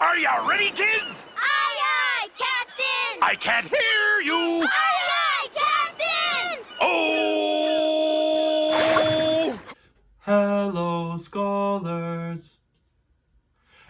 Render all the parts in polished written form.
Are you ready, kids? Aye, aye, Captain! I can't hear you! Aye, aye, Captain! Oh! Hello, scholars.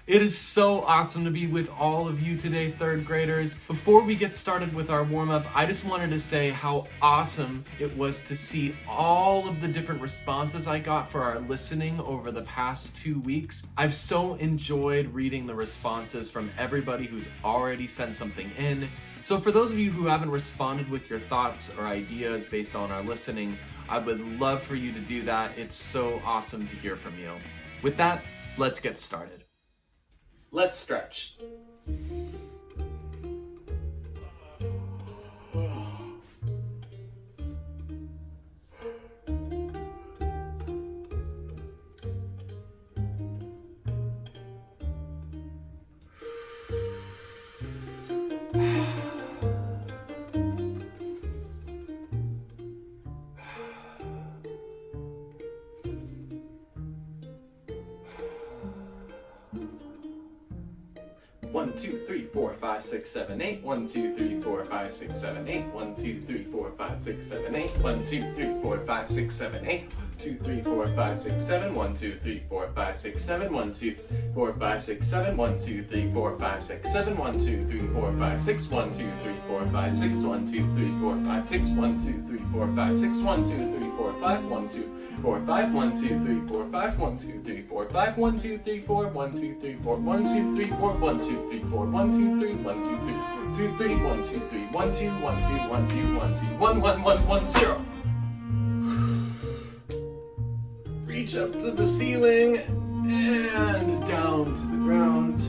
It is so awesome to be with all of you today, third graders. Before we get started with our warm-up, I just wanted to say how awesome it was to see all of the different responses I got for our listening over the past 2 weeks. I've so enjoyed reading the responses from everybody who's already sent something in. So for those of you who haven't responded with your thoughts or ideas based on our listening, I would love for you to do that. It's so awesome to hear from you. With that, let's get started. Let's stretch. One, two, three, four, five, six, seven, eight. 1, 2, 3, 4, 5, 6, 7, 8. 1, 2, 3, 4, 5, 6, 7, 8. 1, 2, 3, 4, 5, 6, 7, 8. 2, 3, 4, 5, 6, 7. 1, 2, 3, 4, 5, 6, 7. 1, 2, 4, 5, 6, 7. 1, 2, 3, 4, 5, 6, 7. 1, 2, 3, 4, 5, 6. 1, 2, 3, 4, 5, 6. 1, 2, 3, 4, 5, 6. 1, 2, 3, 4, 5, 6. 1, 2, 3, 4, 5. 1, 2, 4, 5. 1, 2, 3, 4, 5. 1, 2, 3, 4, 5. 1, 2, 3, 4. 1, 2, 3, 4. 1, 2, 3, 4. 1, 2, 3, 4. 1, 2, 3. 1, 2, 3. 2, 3. 1, 2, 3. 1, 2, 1, 2, 1, 2, 1, 2. 1, 1, 1, 1, 0. Reach up to the ceiling and down to the ground.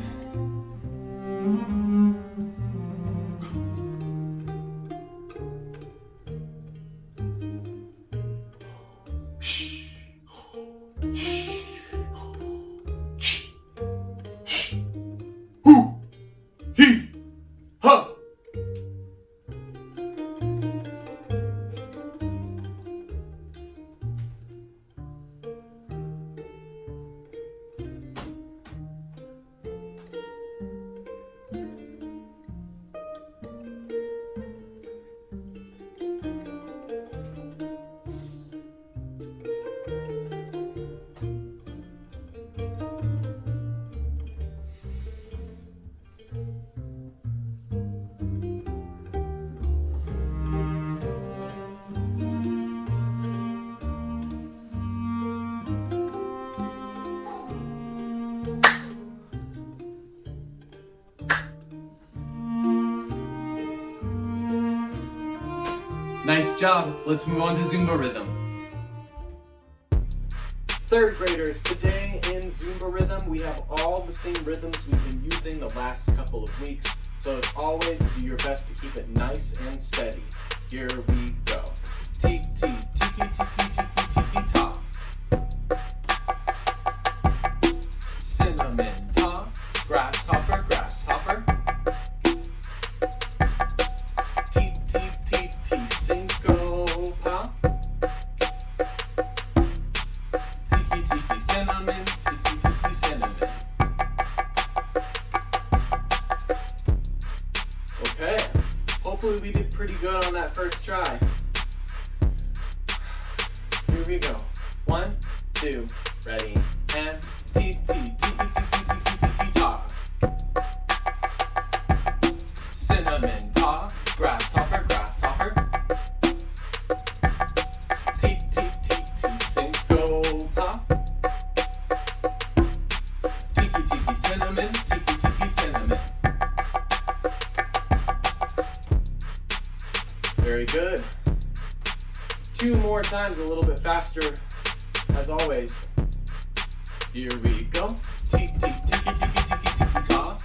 Nice job. Let's move on to Zumba rhythm. Third graders, today in Zumba rhythm, we have all the same rhythms we've been using the last couple of weeks. So as always, do your best to keep it nice and steady. Here we go. Tiki, tiki, tiki, tiki, tiki, ta. Cinnamon, ta. Grasshopper, grasshopper. Okay, hopefully we did pretty good on that first try. Here we go. 1, 2, ready, and tee tee tee tee tee tee ta. Cinnamon ta, grasshopper grasshopper. Tee tee tee tee syncopa. Tiki tiki cinnamon, tiki tiki cinnamon. Very good. 2 more times, a little bit faster, as always. Here we go. Tiki tiki tiki tiki tiki tiki ta.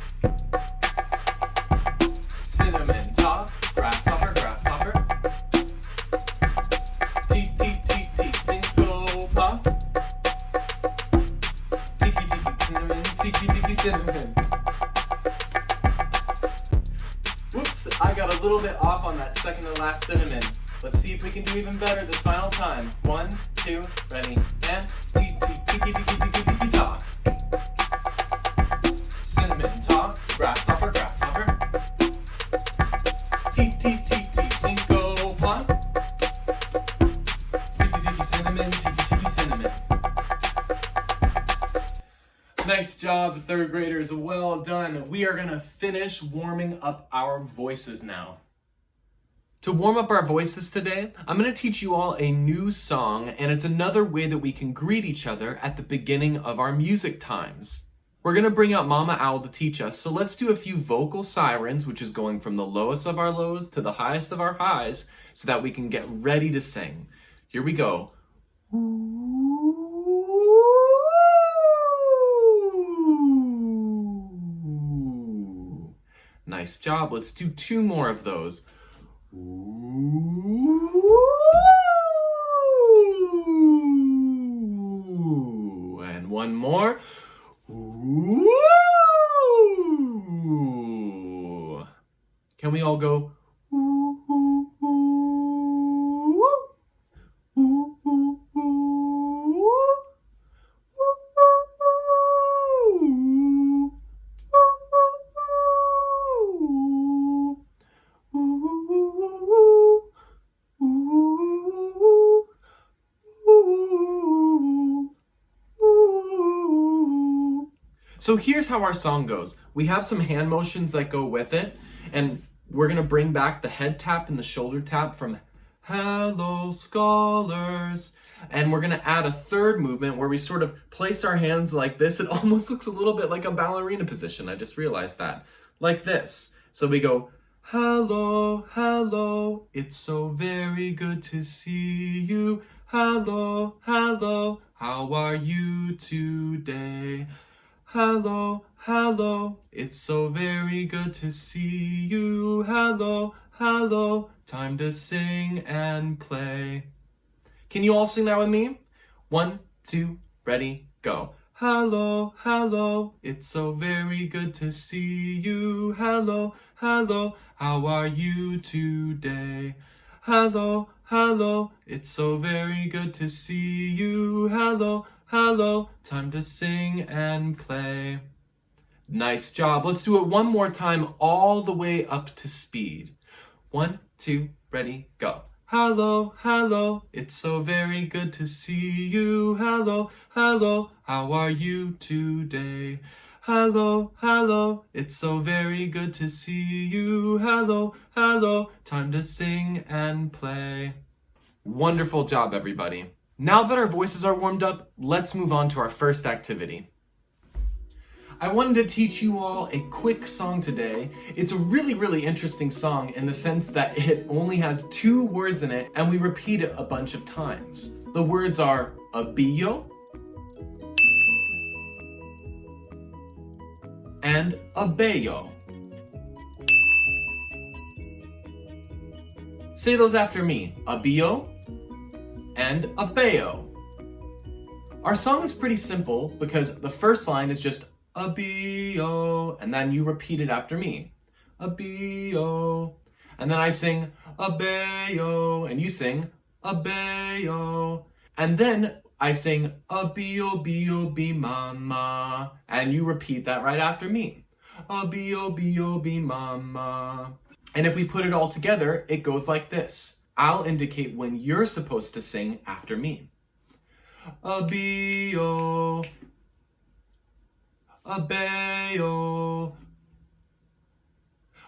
Cinnamon ta. Grasshopper grasshopper. Tiki tiki tiki syncopa. Tiki tiki cinnamon, tiki tiki cinnamon. Whoops, I got a little bit off on that second to last cinnamon. Let's see if we can do even better this final time. 1, 2, ready, and tiki tiki tiki tiki tiki ta. Cinnamon ta. grasshopper, grasshopper. T, T, T, T, cinco pop. Tiki, tiki, cinnamon, tiki, tiki, cinnamon. Nice job, third graders. Well done. We are gonna finish warming up our voices now. To warm up our voices today, I'm going to teach you all a new song, and it's another way that we can greet each other at the beginning of our music times. We're going to bring out Mama Owl to teach us, so let's do a few vocal sirens, which is going from the lowest of our lows to the highest of our highs, so that we can get ready to sing. Here we go. Nice job. Let's do 2 more of those. Ooh. And 1 more. Ooh. Can we all go? So here's how our song goes. We have some hand motions that go with it, and we're gonna bring back the head tap and the shoulder tap from Hello Scholars. And we're gonna add a third movement where we sort of place our hands like this. It almost looks a little bit like a ballerina position. I just realized that. Like this. So we go, hello, hello, it's so very good to see you. Hello, hello, how are you today? Hello, hello, it's so very good to see you. Hello, hello, time to sing and play. Can you all sing that with me? 1, 2, ready, go. Hello, hello, it's so very good to see you. Hello, hello, how are you today? Hello, hello, it's so very good to see you. Hello, hello, time to sing and play. Nice job. Let's do it 1 more time, all the way up to speed. 1, 2, ready, go. Hello, hello, it's so very good to see you. Hello, hello, how are you today? Hello, hello, it's so very good to see you. Hello, hello, time to sing and play. Wonderful job, everybody. Now that our voices are warmed up, let's move on to our first activity. I wanted to teach you all a quick song today. It's a really interesting song in the sense that it only has 2 words in it and we repeat it a bunch of times. The words are abillo and abeyo. Say those after me, abillo and abeyo. Our song is pretty simple because the first line is just abillo, and then you repeat it after me. Abillo. And then I sing abeyo, and you sing abeyo. And then I sing abillo, billo, bi, mama, and you repeat that right after me. Abillo, billo, bi, mama. And if we put it all together, it goes like this. I'll indicate when you're supposed to sing after me. Abillo, abeyo,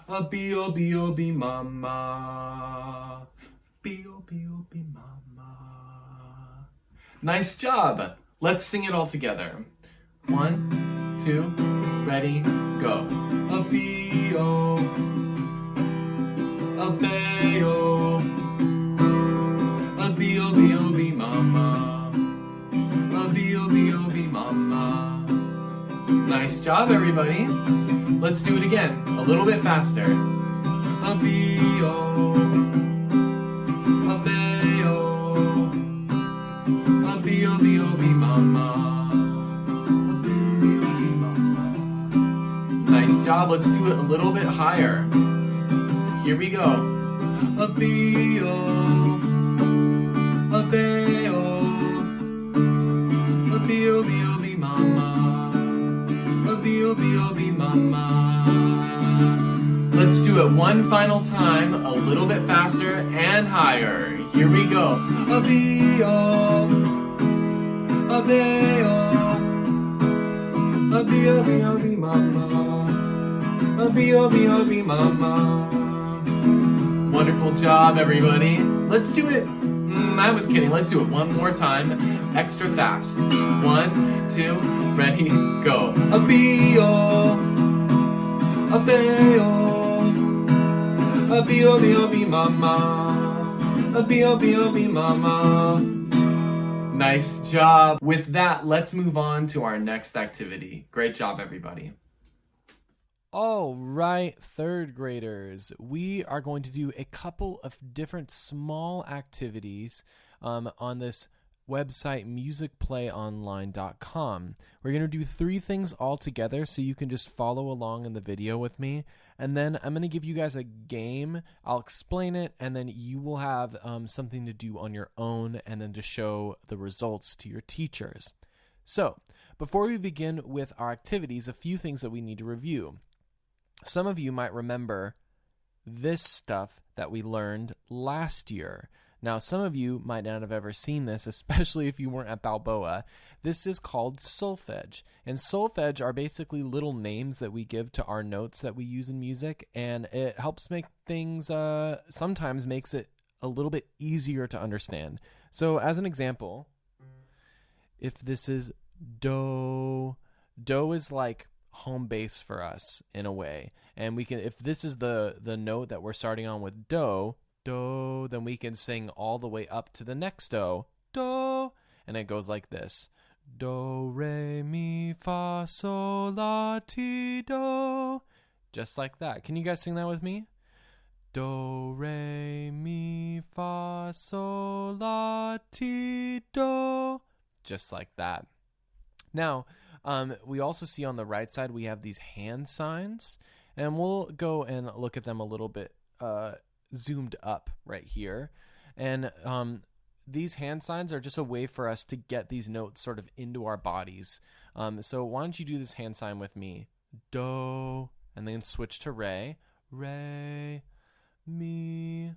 abillo, billo, bi, mama, billo, billo, bi, mama. Nice job. Let's sing it all together. 1, 2, ready, go. Abillo, abeyo, abillo, billo, bi, mama, abillo, billo, bi, mama. Nice job, everybody. Let's do it again, a little bit faster. Abillo, abeyo, abillo, billo, bi, mama, abillo, billo, bi, mama. Nice job. Let's do it a little bit higher. Here we go. Abillo, abeyo, abillo, billo, bi, mama, abillo, billo, bi, mama. do it one final time, a little bit faster and higher. Here we go. A-B-O, a-B-O, a-B-O-B-O-B mama, a-B-O-B-O-B mama. Wonderful job, everybody. Let's do it. I was kidding. Let's do it one more time, extra fast. 1, 2, ready, go. A-B-O, a-B-O, a-B-O-B-O-B mama, a-B-O-B-O-B mama. Nice job. With that, let's move on to our next activity. Great job, everybody. All right, third graders, we are going to do a couple of different small activities on this website, musicplayonline.com. We're going to do 3 things all together so you can just follow along in the video with me. And then I'm going to give you guys a game. I'll explain it, and then you will have something to do on your own and then to show the results to your teachers. So, before we begin with our activities, a few things that we need to review. Some of you might remember this stuff that we learned last year. Now, some of you might not have ever seen this, especially if you weren't at Balboa. This is called solfege. And solfege are basically little names that we give to our notes that we use in music, and it helps make things, sometimes makes it a little bit easier to understand. So, as an example, if this is do, do is like home base for us in a way, and we can, if this is the note that we're starting on with do, then we can sing all the way up to the next do, and it goes like this: do, re, mi, fa, sol, la, ti, do. Just like that. Can you guys sing that with me? Do, re, mi, fa, sol, la, ti, do. Just like that. Now, we also see on the right side we have these hand signs, and we'll go and look at them a little bit zoomed up right here. And these hand signs are just a way for us to get these notes sort of into our bodies. So why don't you do this hand sign with me? Do, and then switch to re. Re, mi,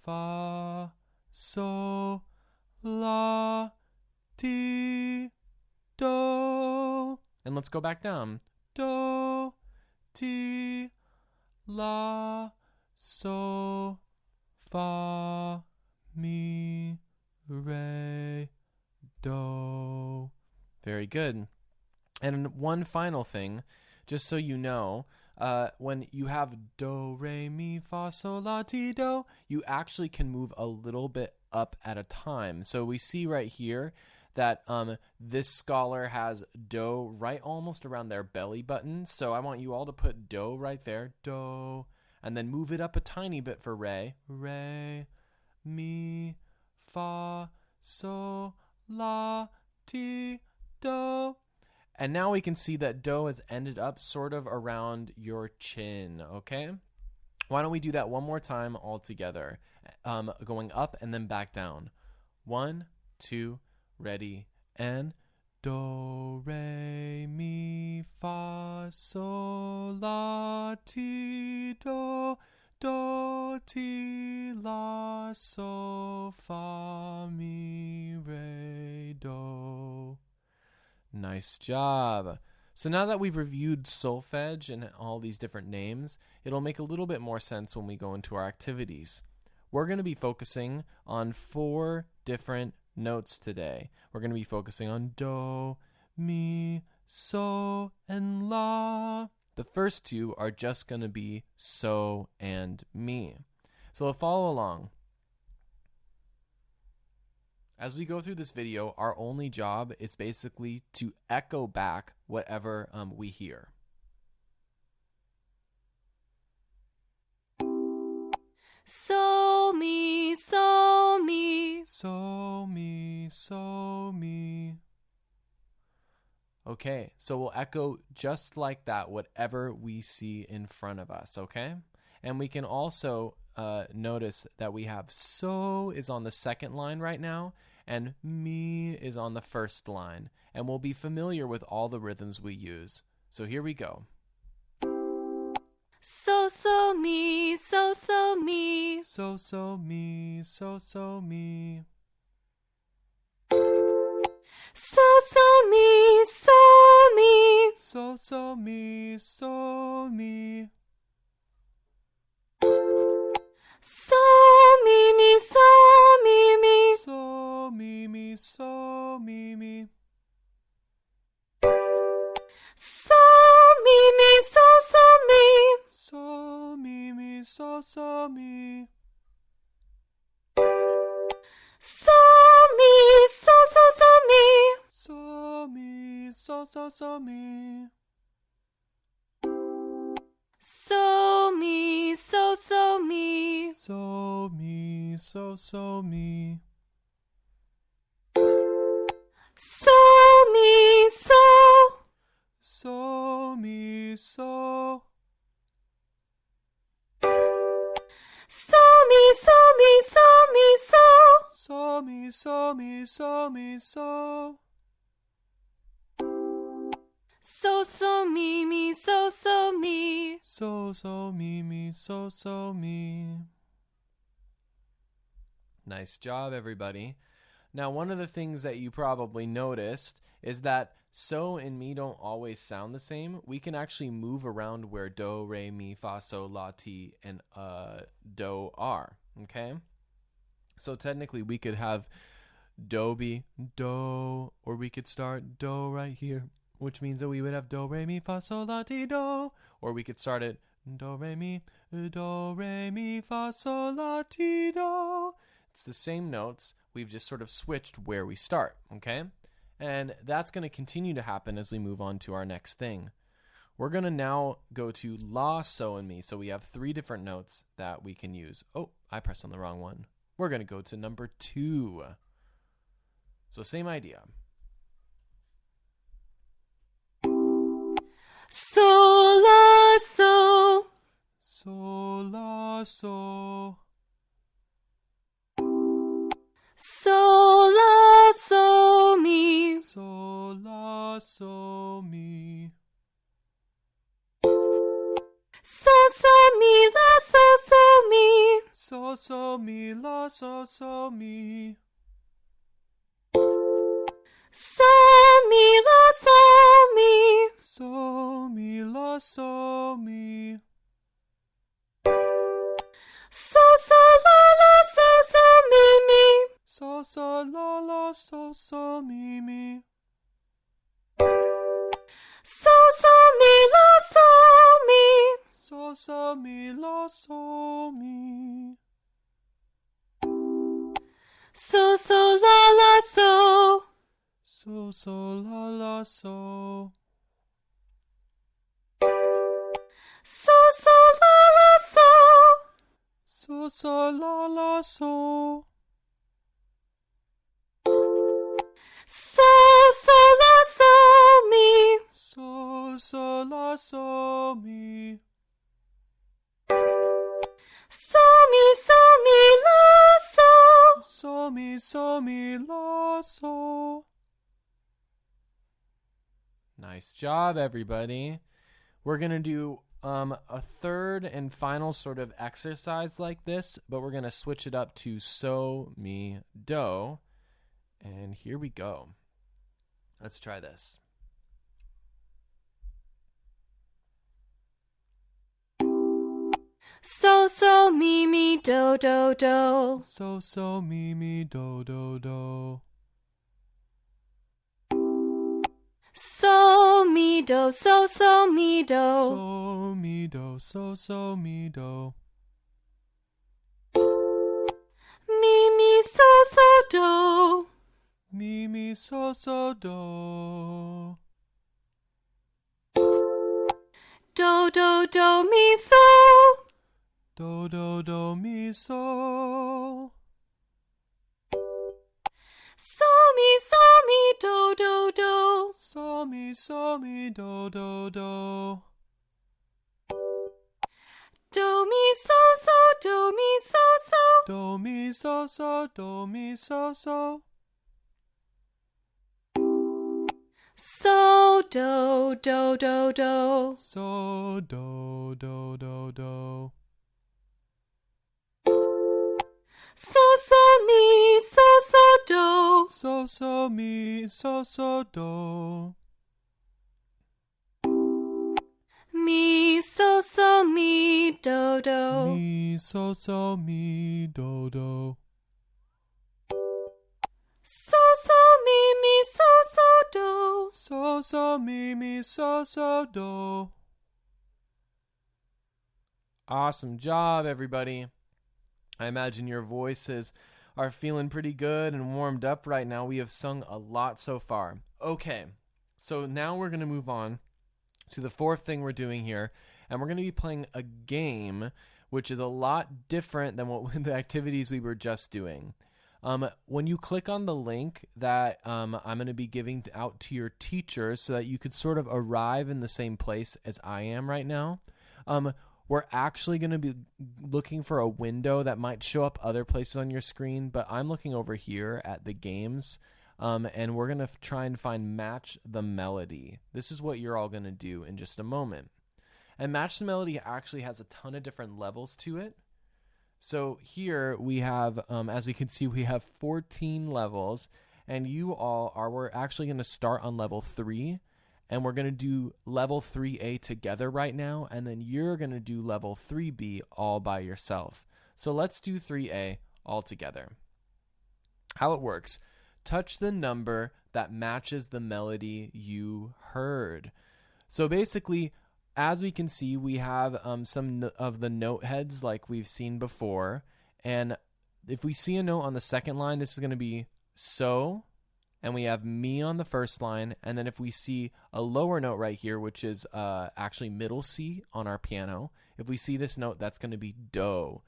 fa, sol, la, ti, do. And let's go back down. Do, ti, la, so, fa, mi, re, do. Very good. And one final thing, just so you know, when you have do, re, mi, fa, sol, la, ti, do, you actually can move a little bit up at a time. So we see right here that this scholar has do right almost around their belly button. So I want you all to put do right there, do, and then move it up a tiny bit for re. Re, mi, fa, sol, la, ti, do. And now we can see that do has ended up sort of around your chin, okay? Why don't we do that one more time all together, going up and then back down. 1, 2, ready, and do, re, mi, fa, sol, la, ti, do, do, ti, la, so, fa, mi, re, do. Nice job. So now that we've reviewed solfege and all these different names, it'll make a little bit more sense when we go into our activities. We're going to be focusing on 4 different notes today. We're going to be focusing on do, mi, so, and la. The first 2 are just going to be so and mi. So follow along. As we go through this video, our only job is basically to echo back whatever we hear. So me, so me. So me, so me. Okay, so we'll echo just like that, whatever we see in front of us, okay? And we can also notice that we have so is on the second line right now, and me is on the first line. And we'll be familiar with all the rhythms we use. So here we go. So, so, me, so, so, me. So, so, me, so, so, me. So, so, me, so, me. So, so, me, so, me. So, me, so, me. So, me, so, me. So, me, so, so, me. So, me, so, so, me. So, me, so, so, so, me. So, me, so, so, so, me. So, me, so, so, me. So, me, so, so, me. So, me, so. So, me, so. So, me, so, me, so, me, so. So, me, so, me, so, me, so. So, so, me, so, so, me. So, so, me, so, so, me. Nice job, everybody. Now, one of the things that you probably noticed is that so and me don't always sound the same. We can actually move around where do, re, mi, fa, sol, la, ti, and do are, okay? So technically we could have do be do, or we could start do right here, which means that we would have do, re, mi, fa, sol, la, ti, do. Or we could start it do, re, mi, fa, sol, la, ti, do. It's the same notes. We've just sort of switched where we start, okay? And that's going to continue to happen as we move on to our next thing. We're going to now go to la, so, and mi. So we have 3 different notes that we can use. Oh, I pressed on the wrong one. We're going to go to number 2. So same idea. So, la, so. So, la, so. So, la, so, mi. So, la, so, mi. So, so, mi, la, so, so, mi. So, so, mi, la, so, so, mi. So, mi, la, so, mi. So, mi, la, so, mi. So, so, la, so, so, mi, mi. So, so, la, so, so, mi, mi. So, so, mi, la, so, mi. So, so, mi, la, so, mi. So, so, la, so. So, so, la, so. So, so, la, so. So, so, la, so. So, so, la, so, mi. So, so, la, so, mi. So, mi, la, so. So, mi, la, so. Nice job, everybody. We're going to do a third and final sort of exercise like this, but we're going to switch it up to so, mi, do. And here we go. Let's try this. So, so, mi, do, do, do. So, so, mi, do, do, do. So, mi, do, so, so, mi, do. So, mi, do, so, mi, do. Mi, so, so, do. Mi, so, do. Do, do, mi, so. Do, mi, so. So, mi, do, do, do. So, mi, do, do, do. Do, mi, so, so, do, mi, so, so. Do, mi, so, do, mi, so. So, do, do, do, do. So, do, do, do, do. So, mi, so, do. So, mi, so, do. Mi, so, mi, do, do. Mi, so, mi, do, do. So, mi, so, do. So, mi, so, do. Awesome job, everybody. I imagine your voices are feeling pretty good and warmed up right now. We have sung a lot so far. Okay, so now we're going to move on to the fourth thing we're doing here, and we're going to be playing a game which is a lot different than what the activities we were just doing. When you click on the link that I'm going to be giving out to your teachers so that you could sort of arrive in the same place as I am right now, we're actually going to be looking for a window that might show up other places on your screen, but I'm looking over here at the games, and we're going to try and find Match the Melody. This is what you're all going to do in just a moment. And Match the Melody actually has a ton of different levels to it. So here we have, as we can see, we have 14 levels, and we're actually going to start on level 3. And we're going to do level 3A together right now, and then you're going to do level 3B all by yourself. So let's do 3A all together. How it works: touch the number that matches the melody you heard. So basically, as we can see, we have some of the note heads like we've seen before. And if we see a note on the second line, this is going to be so. And we have mi on the first line, and then if we see a lower note right here, which is actually middle C on our piano, if we see this note, that's going to be do.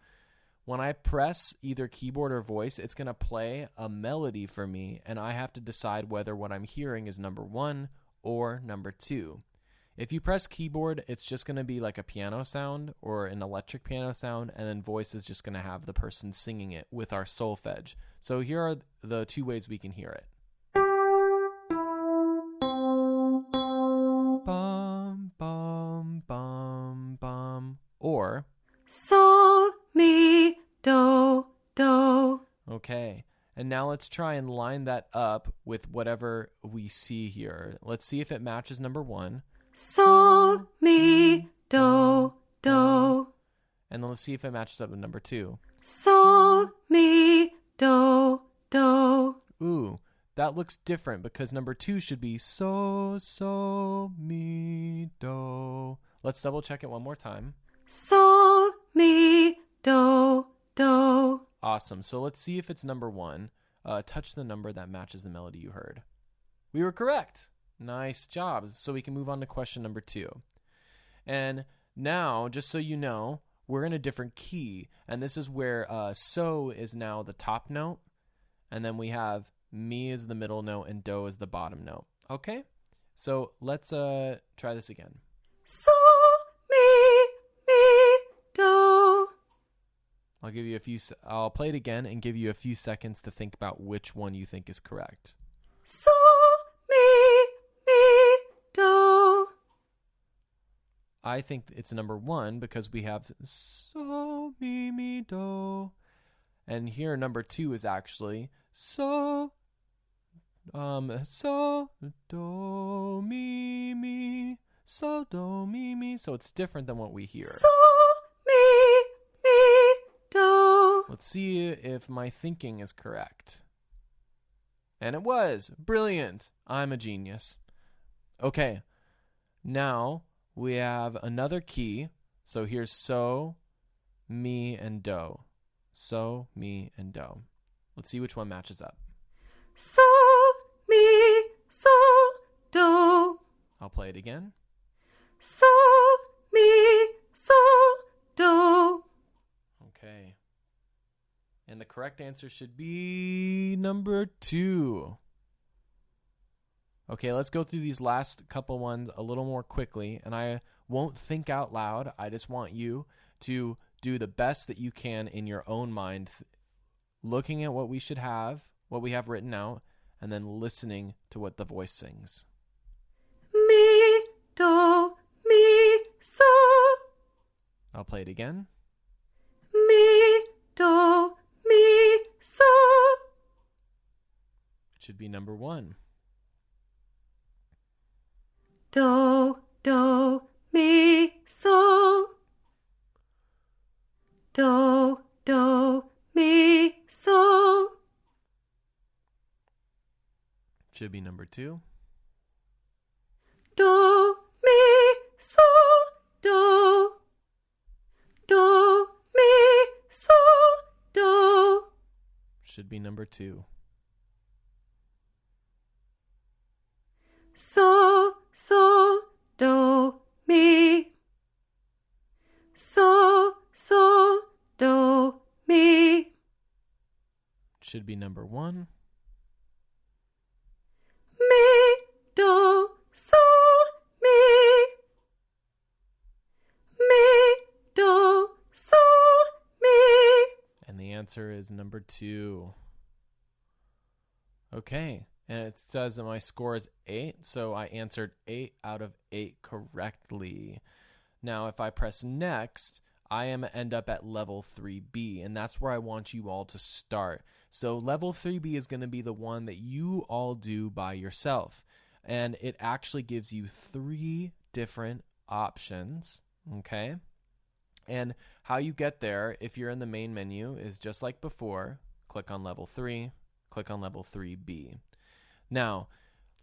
When I press either keyboard or voice, it's going to play a melody for me, and I have to decide whether what I'm hearing is number 1 or number 2. If you press keyboard, it's just going to be like a piano sound or an electric piano sound, and then voice is just going to have the person singing it with our solfege. So here are the two ways we can hear it. Bum, bum, bum, bum. Or So, mi, do, do. okay. And now let's try and line that up with whatever we see here. Let's see if it matches number 1. So, mi, do, do. And then let's see if it matches up with number 2. So, mi, do, do. Ooh, that looks different because number 2 should be so, mi, do. Let's double check it one more time. So, mi, do, do. Awesome. So let's see if it's number 1. Touch the number that matches the melody you heard. We were correct. Nice job. So we can move on to question number 2. And now, just so you know, we're in a different key. And this is where so is now the top note. And then we have mi is the middle note and do is the bottom note. Okay? So let's try this again. So, mi, do. I'll play it again and give you a few seconds to think about which one you think is correct. So, mi, do. I think it's number 1 because we have so, mi, do. And here number 2 is actually so, do, mi, so, do, mi. So it's different than what we hear. So, mi, do. Let's see if my thinking is correct. And it was. Brilliant. I'm a genius. Okay. Now we have another key. So here's so, mi, and do. So, mi, and do. Let's see which one matches up. So, mi, so, do. I'll play it again. So, mi, so, do. Okay. And the correct answer should be number 2. Okay, let's go through these last couple ones a little more quickly. And I won't think out loud. I just want you to do the best that you can in your own mind, looking at what we have written out, and then listening to what the voice sings. I'll play it again. Mi, do, mi, so. It should be number 1. Do, do, mi, so. Do, do, mi, so. Should be number 2. Do, mi, so, do. Do, mi, so, do. Should be number 2. So, do, mi. So, do, mi. Should be number 1. Mi, do, so, mi. Mi, do, so, mi. And the answer is number 2. Okay. And it says that my score is 8, so I answered 8 out of 8 correctly. Now, if I press next, I am end up at level 3B, and that's where I want you all to start. So level 3B is going to be the one that you all do by yourself, and it actually gives you 3 different options, okay? And how you get there, if you're in the main menu, is just like before. Click on level 3, click on level 3B. Now,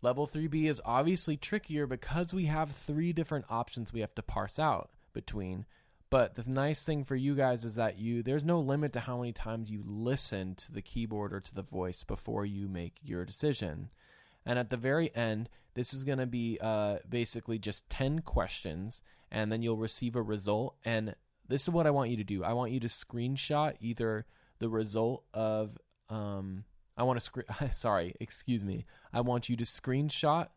level 3B is obviously trickier because we have 3 different options we have to parse out between. But the nice thing for you guys is that there's no limit to how many times you listen to the keyboard or to the voice before you make your decision. And at the very end, this is going to be basically just 10 questions, and then you'll receive a result. And this is what I want you to do. I want you to screenshot either the result of I want you to screenshot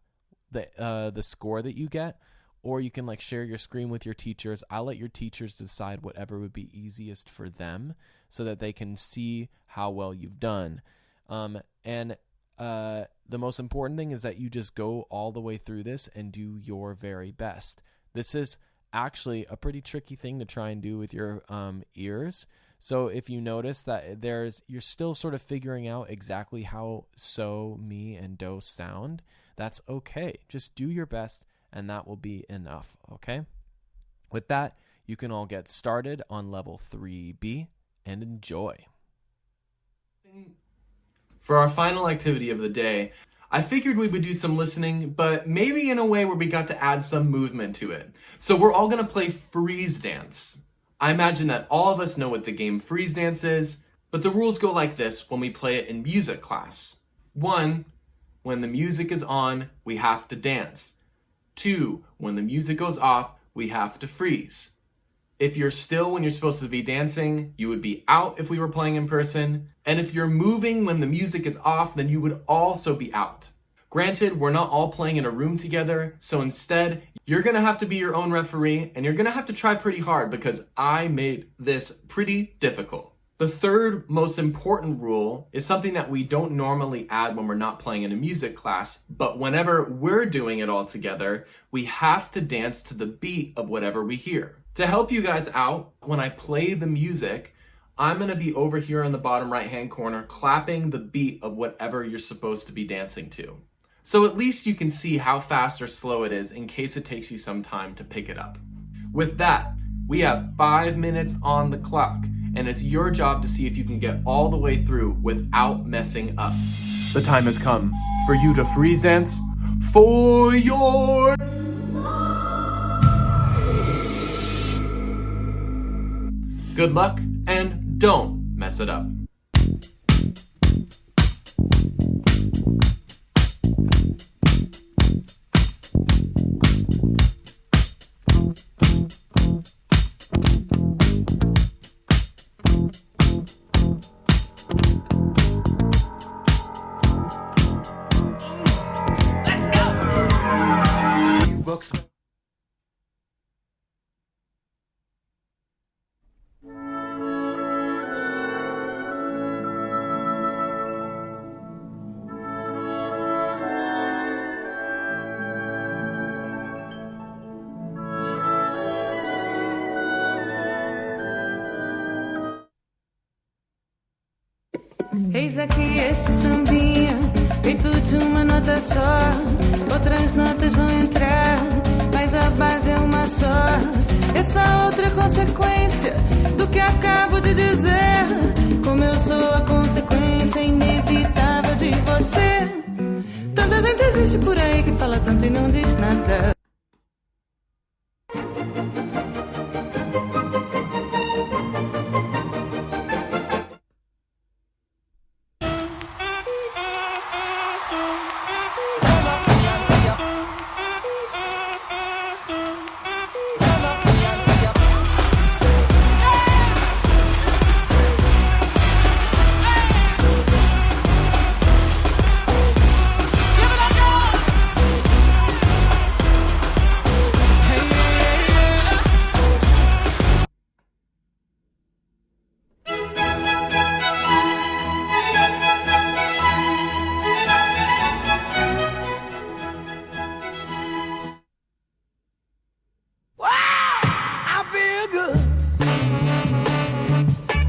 the score that you get, or you can like share your screen with your teachers. I'll let your teachers decide whatever would be easiest for them so that they can see how well you've done. The most important thing is that you just go all the way through this and do your very best. This is actually a pretty tricky thing to try and do with your ears. So if you notice that you're still sort of figuring out exactly how so, mi, and do sound, that's okay. Just do your best, and that will be enough, okay? With that, you can all get started on level 3B and enjoy. For our final activity of the day, I figured we would do some listening, but maybe in a way where we got to add some movement to it. So we're all going to play freeze dance. I imagine that all of us know what the game freeze dance is, but the rules go like this when we play it in music class. 1, when the music is on, we have to dance. 2, when the music goes off, we have to freeze. If you're still when you're supposed to be dancing, you would be out if we were playing in person. And if you're moving when the music is off, then you would also be out. Granted, we're not all playing in a room together, so instead, you're going to have to be your own referee, and you're going to have to try pretty hard because I made this pretty difficult. The third most important rule is something that we don't normally add when we're not playing in a music class, but whenever we're doing it all together, we have to dance to the beat of whatever we hear. To help you guys out, when I play the music, I'm going to be over here in the bottom right-hand corner clapping the beat of whatever you're supposed to be dancing to. So at least you can see how fast or slow it is in case it takes you some time to pick it up. With that, we have 5 minutes on the clock, and it's your job to see if you can get all the way through without messing up. The time has come for you to freeze dance for your... Good luck, and don't mess it up. Eis aqui esse sambinha, feito de uma nota só. Outras notas vão entrar, mas a base é uma só. Essa outra é consequência do que acabo de dizer. Como eu sou a consequência inevitável de você. Tanta gente existe por aí que fala tanto e não diz nada.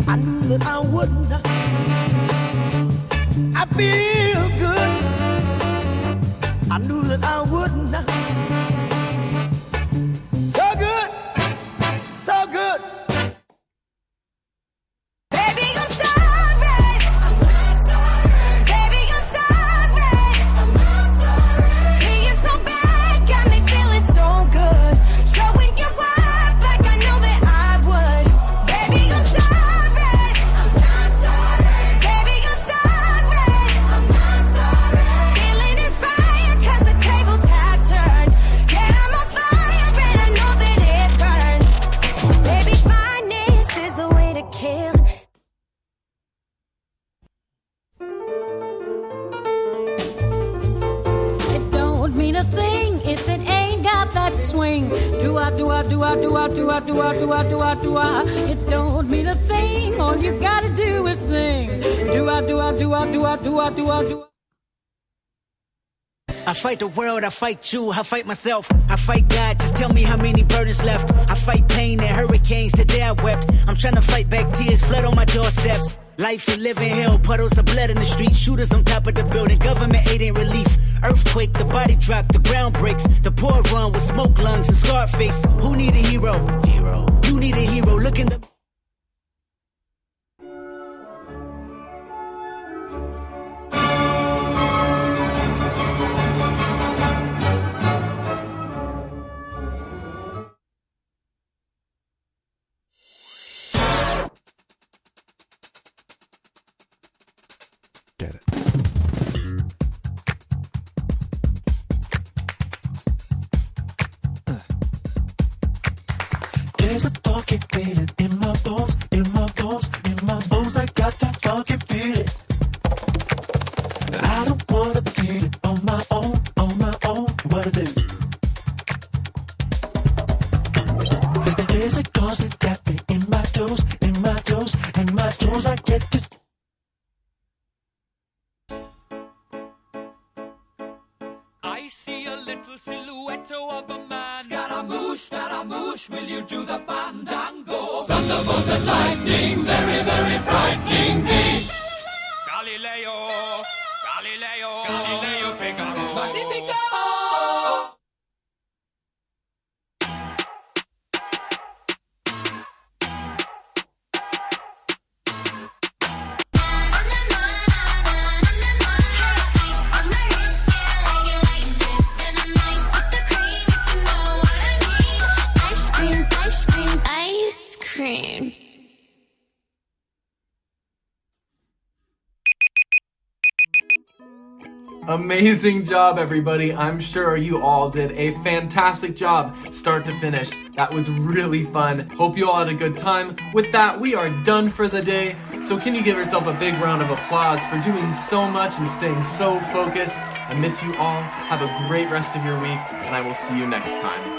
I knew that I wouldn't. I feel good. I knew that I wouldn't. So good, so good. Baby, I'm sorry. I'm not sorry. Baby, I'm sorry. I'm not sorry. Being so bad got me feeling so good. Showing your worth like I know that I would. Baby, I'm sorry. I'm not sorry. Baby, I'm sorry. I'm not sorry. Feeling inspired 'cause the tables have turned. Yeah, I'm on fire and I know that it burns. Baby, fineness is the way to kill. It don't mean a thing if it ain't got that swing. Do I, do I, do I, do I, do I, do I, do I, do I, do I. It don't mean a thing. All you gotta do is sing. Do I, do I, do I, do I, do I, do I, do I. I fight the world, I fight you, I fight myself, I fight God, just tell me how many burdens left. I fight pain and hurricanes, today I wept. I'm trying to fight back tears, flood on my doorsteps. Life we live in hell, puddles of blood in the street, shooters on top of the building, government aid ain't relief. Earthquake, the body drop, the ground breaks, the poor run with smoke lungs and scarred face. Who need a hero? Hero. You need a hero, look in the... Get it. There's a funky feeling in my bones, in my bones, in my bones. I got that funky feeling. I don't wanna feel it on my own, on my own. What I do? There's a constant tapping in my toes, in my toes, in my toes. I get this. I see a little silhouette of a man. Scaramouche, will you do the fandango? Thunderbolt and lightning, very, very frightening me. Galileo, Figaro. Magnifico! Ice cream. Amazing job, everybody. I'm sure you all did a fantastic job, start to finish. That was really fun. Hope you all had a good time. With that, we are done for the day. So can you give yourself a big round of applause for doing so much and staying so focused? I miss you all. Have a great rest of your week, and I will see you next time.